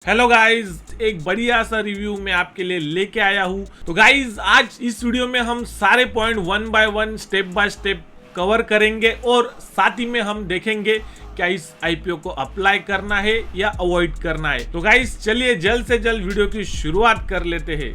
Hello guys, एक बढ़िया सा रिव्यू मैं आपके लिए लेके आया हूँ। तो गाइस, आज इस वीडियो में हम सारे point one by one step by step cover करेंगे और साथ ही में हम देखेंगे क्या इस आईपीओ को अप्लाई करना है या अवॉइड करना है। तो गाइस, चलिए जल्द से जल्द वीडियो की शुरुआत कर लेते हैं।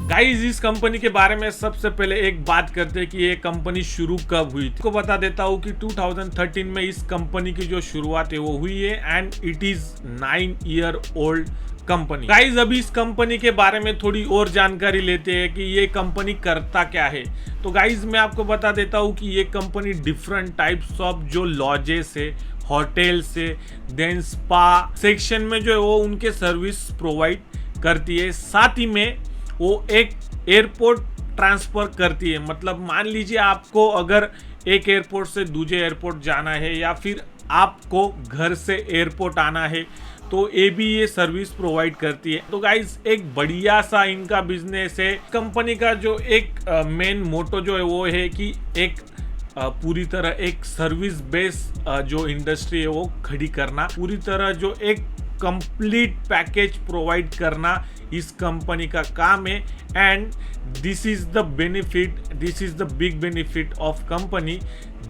गाइस, इस कंपनी के बारे में सबसे पहले एक बात करते हैं कि ये कंपनी शुरू कब हुई थी। को बता देता हूँ कि 2013 में इस कंपनी की जो शुरुआत है वो हुई है and it is 9 year old company. Guys, अभी इस कंपनी के बारे में थोड़ी और जानकारी लेते हैं कि ये कंपनी करता क्या है। तो गाइस, मैं आपको बता देता हूँ कि ये कंपनी डिफरेंट टाइप्स ऑफ जो लॉजेस है, होटल से देन स्पा सेक्शन में जो है वो उनके सर्विस प्रोवाइड करती है। साथ ही में वो एक एयरपोर्ट ट्रांसफर करती है। मतलब मान लीजिए आपको अगर एक एयरपोर्ट से दूसरे एयरपोर्ट जाना है या फिर आपको घर से एयरपोर्ट आना है तो ये भी ये सर्विस प्रोवाइड करती है। तो गाइस, एक बढ़िया सा इनका बिजनेस है। कंपनी का जो एक मेन मोटो जो है वो है कि एक पूरी तरह एक सर्विस बेस जो इंडस्ट्री है वो खड़ी करना, पूरी तरह जो एक कंप्लीट पैकेज प्रोवाइड करना इस कंपनी का काम है। And this is the benefit, this is the big benefit of company.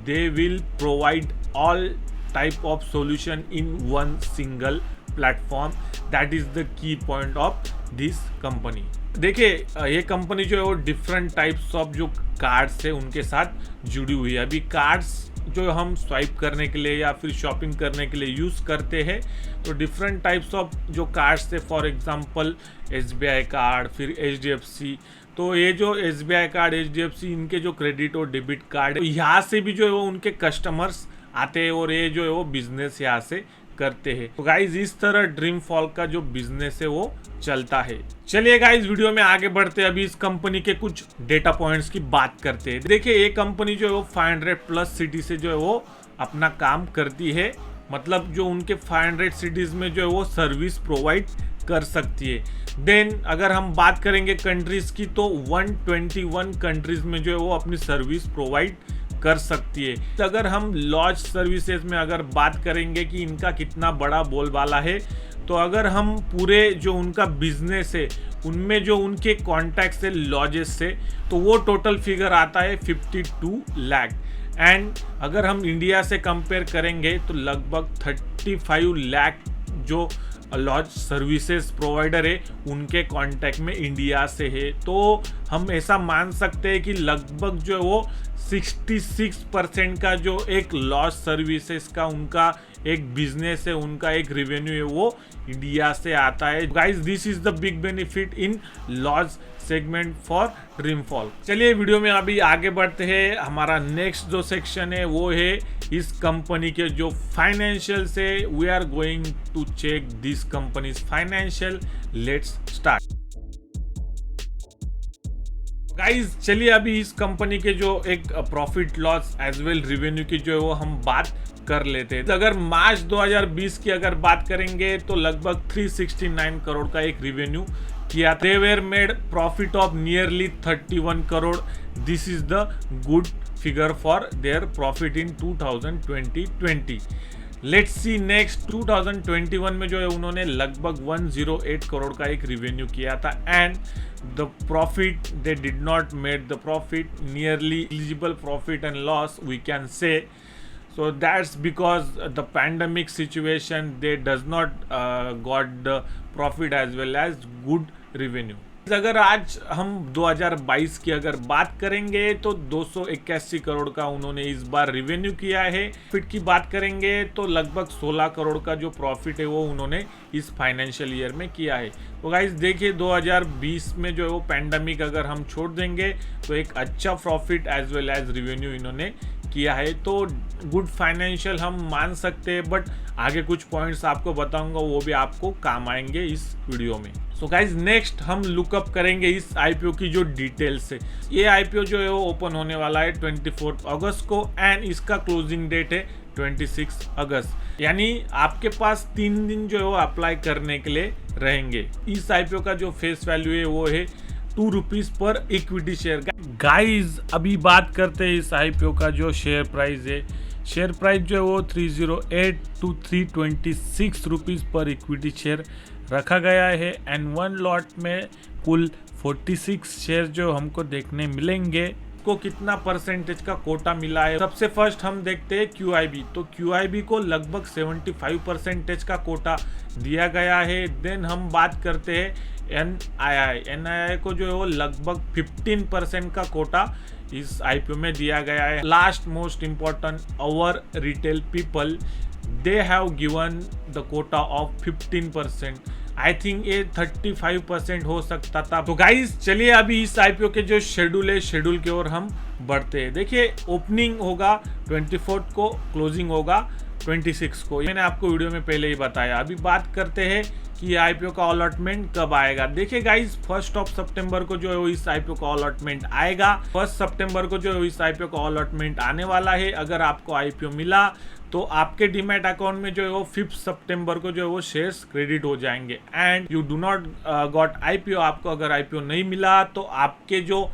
They will provide all type of solution in one single platform. That is the key point of this company. देखिए, ये company जो है वो different types of जो cards है उनके साथ जुड़ी हुई है। अभी कार्ड्स जो हम स्वाइप करने के लिए या फिर शॉपिंग करने के लिए यूज़ करते हैं तो डिफरेंट टाइप्स ऑफ जो कार्ड्स थे, फॉर एग्जांपल एसबीआई कार्ड, फिर एचडीएफसी। तो ये जो एसबीआई कार्ड, एचडीएफसी, इनके जो क्रेडिट और डेबिट कार्ड है, यहाँ से भी जो है वो उनके कस्टमर्स आते हैं और ये जो है वो बिजनेस यहाँ से करते हैं। तो गाइज, इस तरह ड्रीम फॉल का जो बिजनेस है वो चलता है। चलिए गाइज, वीडियो में आगे बढ़ते हैं। अभी इस कंपनी के कुछ डेटा पॉइंट्स की बात करते हैं। देखिए, ये कंपनी जो है वो 500 प्लस सिटी से जो है वो अपना काम करती है। मतलब जो उनके 500 सिटीज में जो है वो सर्विस प्रोवाइड कर सकती है। देन अगर हम बात करेंगे कंट्रीज की तो 121 कंट्रीज में जो है वो अपनी सर्विस प्रोवाइड कर सकती है। अगर हम लॉज सर्विसेज में अगर बात करेंगे कि इनका कितना बड़ा बोलबाला है, तो अगर हम पूरे जो उनका बिजनेस है उनमें जो उनके कॉन्टैक्ट्स है लॉजेस से, तो वो टोटल फिगर आता है 52 लाख। एंड अगर हम इंडिया से कंपेयर करेंगे तो लगभग 35 लाख जो लॉज सर्विसेज प्रोवाइडर है उनके कांटेक्ट में इंडिया से है। तो हम ऐसा मान सकते हैं कि लगभग जो है वो 66% का जो एक लॉज सर्विसेज का उनका एक बिजनेस है, उनका एक रेवेन्यू है, वो इंडिया से आता है। Guys, this is the big benefit in lounge segment for DreamFolks. चलिए वीडियो में अभी आगे बढ़ते हैं। हमारा नेक्स्ट जो सेक्शन है वो है इस कंपनी के जो फाइनेंशियल से। We are going to check this company's financial. Let's start. Guys, चलिए अभी इस कंपनी के जो एक profit loss as well revenue की जो है वो हम बात कर लेते हैं। अगर मार्च 2020 की अगर बात करेंगे तो लगभग 369 करोड़ का एक रेवेन्यू किया। They were made profit of nearly 31 crore. This is the good figure for their profit in 2020। Let's see next 2021 में जो है उन्होंने लगभग 108 करोड़ का एक रेवेन्यू किया था। And the profit, they did not made the profit nearly eligible profit and loss we can say. So that's because the pandemic situation, they does not got the profit as well as good revenue. अगर आज हम 2022 की अगर बात करेंगे तो 281 करोड़ का उन्होंने इस बार रेवेन्यू किया है। प्रॉफिट की बात करेंगे तो लगभग 16 करोड़ का जो प्रॉफिट है वो उन्होंने इस फाइनेंशियल ईयर में किया है। तो गाइस, देखिए 2020 में जो है वो पैंडमिक अगर हम छोड़ देंगे तो एक अच्छा profit as well as revenue इन्होंने किया है। तो गुड फाइनेंशियल हम मान सकते हैं, बट आगे कुछ पॉइंट्स आपको बताऊंगा वो भी आपको काम आएंगे इस वीडियो में। सो गाइज, नेक्स्ट हम लुकअप करेंगे इस आईपीओ की जो डिटेल्स है। ये आईपीओ जो है वो ओपन होने वाला है 24 अगस्त को एंड इसका क्लोजिंग डेट है 26 अगस्त। यानी आपके पास 3 दिन जो है वो अप्लाई करने के लिए रहेंगे। इस आईपीओ का जो फेस वैल्यू है वो है ₹2 पर इक्विटी शेयर। गाइज, अभी बात करते हैं इस आईपीओ का जो शेयर प्राइस है। शेयर प्राइस जो है वो 308 to 326 रुपीज़ पर इक्विटी शेयर रखा गया है एंड वन लॉट में कुल 46 शेयर जो हमको देखने मिलेंगे। को कितना परसेंटेज का कोटा मिला है, सबसे फर्स्ट हम देखते हैं QIB। तो QIB को लगभग 75% का कोटा दिया गया है। देन हम बात करते हैं NII को जो है वो लगभग 15% का कोटा इस IPO में दिया गया है। Last most important, our retail people they have given the quota of 15%। I think ये 35% हो सकता था। तो गाइज चलिए अभी इस IPO के जो शेड्यूल है, शेड्यूल की ओर हम बढ़ते हैं। देखिए ओपनिंग होगा 24 को, क्लोजिंग होगा 26 को। मैंने आपको वीडियो में पहले ही बताया। अभी बात करते हैं कि IPO का अलॉटमेंट कब आएगा। देखिए गाइज 1 सितंबर को जो है वो इस IPO का अलॉटमेंट आएगा। 1 सितंबर को जो है इस IPO का अलॉटमेंट आने वाला है। अगर आपको IPO मिला तो आपके डीमैट अकाउंट में जो है वो 5 सितंबर को जो है वो शेयर्स क्रेडिट हो जाएंगे and you do not got IPO। आपको अगर IPO नहीं मिला तो आपके जो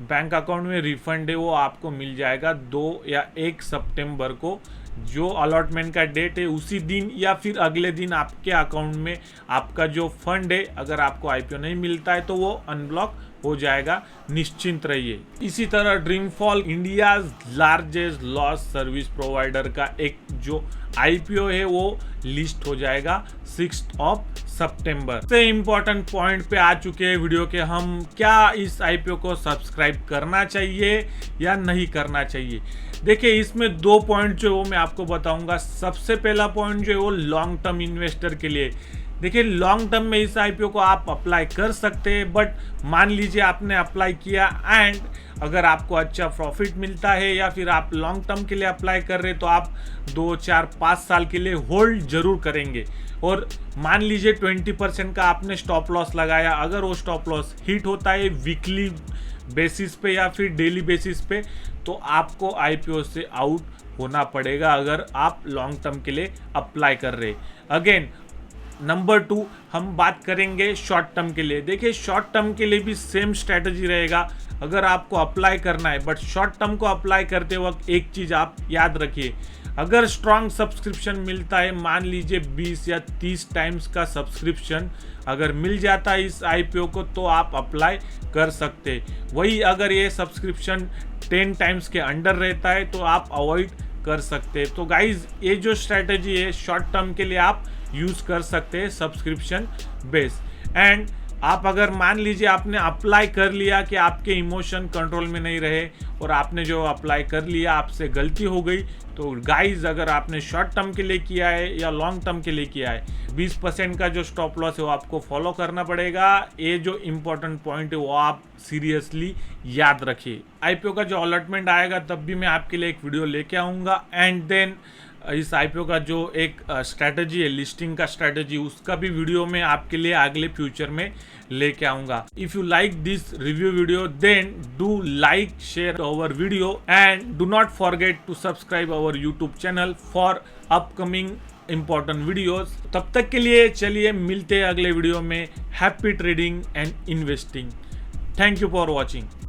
बैंक अकाउंट में रिफंड है वो आपको मिल जाएगा 2 या 1 सितंबर को। जो अलॉटमेंट का डेट है उसी दिन या फिर अगले दिन आपके अकाउंट में आपका जो फंड है, अगर आपको IPO नहीं मिलता है तो वो अनब्लॉक हो जाएगा, निश्चिंत रहिए। इसी तरह DreamFolks India largest lounge service provider का एक जो IPO है वो लिस्ट हो जाएगा 6 सितंबर। से इम्पोर्टेंट पॉइंट पे आ चुके हैं वीडियो के हम, क्या इस IPO को सब्सक्राइब करना चाहिए या नहीं करना चाहिए। देखिए इसमें 2 पॉइंट जो वो मैं आपको बताऊंगा। सबसे पहला पॉइंट जो है वो लॉन्ग टर्म इन्वेस्टर के लिए। देखिए लॉन्ग टर्म में इस IPO को आप अप्लाई कर सकते हैं, बट मान लीजिए आपने अप्लाई किया एंड अगर आपको अच्छा प्रॉफिट मिलता है या फिर आप लॉन्ग टर्म के लिए अप्लाई कर रहे हैं तो आप 2, 4, 5 साल के लिए होल्ड जरूर करेंगे। और मान लीजिए 20% का आपने स्टॉप लॉस लगाया, अगर वो स्टॉप लॉस हिट होता है वीकली बेसिस पे या फिर डेली बेसिस पे तो आपको IPO से आउट होना पड़ेगा अगर आप लॉन्ग टर्म के लिए अप्लाई कर रहे। अगेन नंबर 2 हम बात करेंगे शॉर्ट टर्म के लिए। देखिए शॉर्ट टर्म के लिए भी सेम स्ट्रैटेजी रहेगा। अगर आपको अप्लाई करना है, बट शॉर्ट टर्म को अप्लाई करते वक्त एक चीज़ आप याद रखिए, अगर स्ट्रॉन्ग सब्सक्रिप्शन मिलता है, मान लीजिए 20 या 30 टाइम्स का सब्सक्रिप्शन अगर मिल जाता है इस IPO को तो आप अप्लाई कर सकते। वही अगर ये सब्सक्रिप्शन 10 टाइम्स के अंडर रहता है तो आप अवॉइड कर सकते। तो गाइज ये जो स्ट्रैटेजी है शॉर्ट टर्म के लिए आप यूज़ कर सकते हैं सब्सक्रिप्शन बेस। एंड आप अगर मान लीजिए आपने अप्लाई कर लिया कि आपके इमोशन कंट्रोल में नहीं रहे और आपने जो अप्लाई कर लिया, आपसे गलती हो गई, तो गाइज अगर आपने शॉर्ट टर्म के लिए किया है या लॉन्ग टर्म के लिए किया है, 20% का जो स्टॉप लॉस है वो आपको फॉलो करना पड़ेगा। ये जो इम्पोर्टेंट पॉइंट है वो आप सीरियसली याद रखिए। IPO का जो अलॉटमेंट आएगा तब भी मैं आपके लिए एक वीडियो लेके आऊँगा एंड देन इस IPO का जो एक स्ट्रैटेजी है, लिस्टिंग का स्ट्रैटेजी, उसका भी वीडियो में आपके लिए अगले फ्यूचर में लेके आऊँगा। If you like this review video then do like, share our video and do not forget to subscribe our YouTube channel for upcoming important videos. तब तक के लिए चलिए मिलते हैं अगले वीडियो में। Happy trading and investing. Thank you for watching.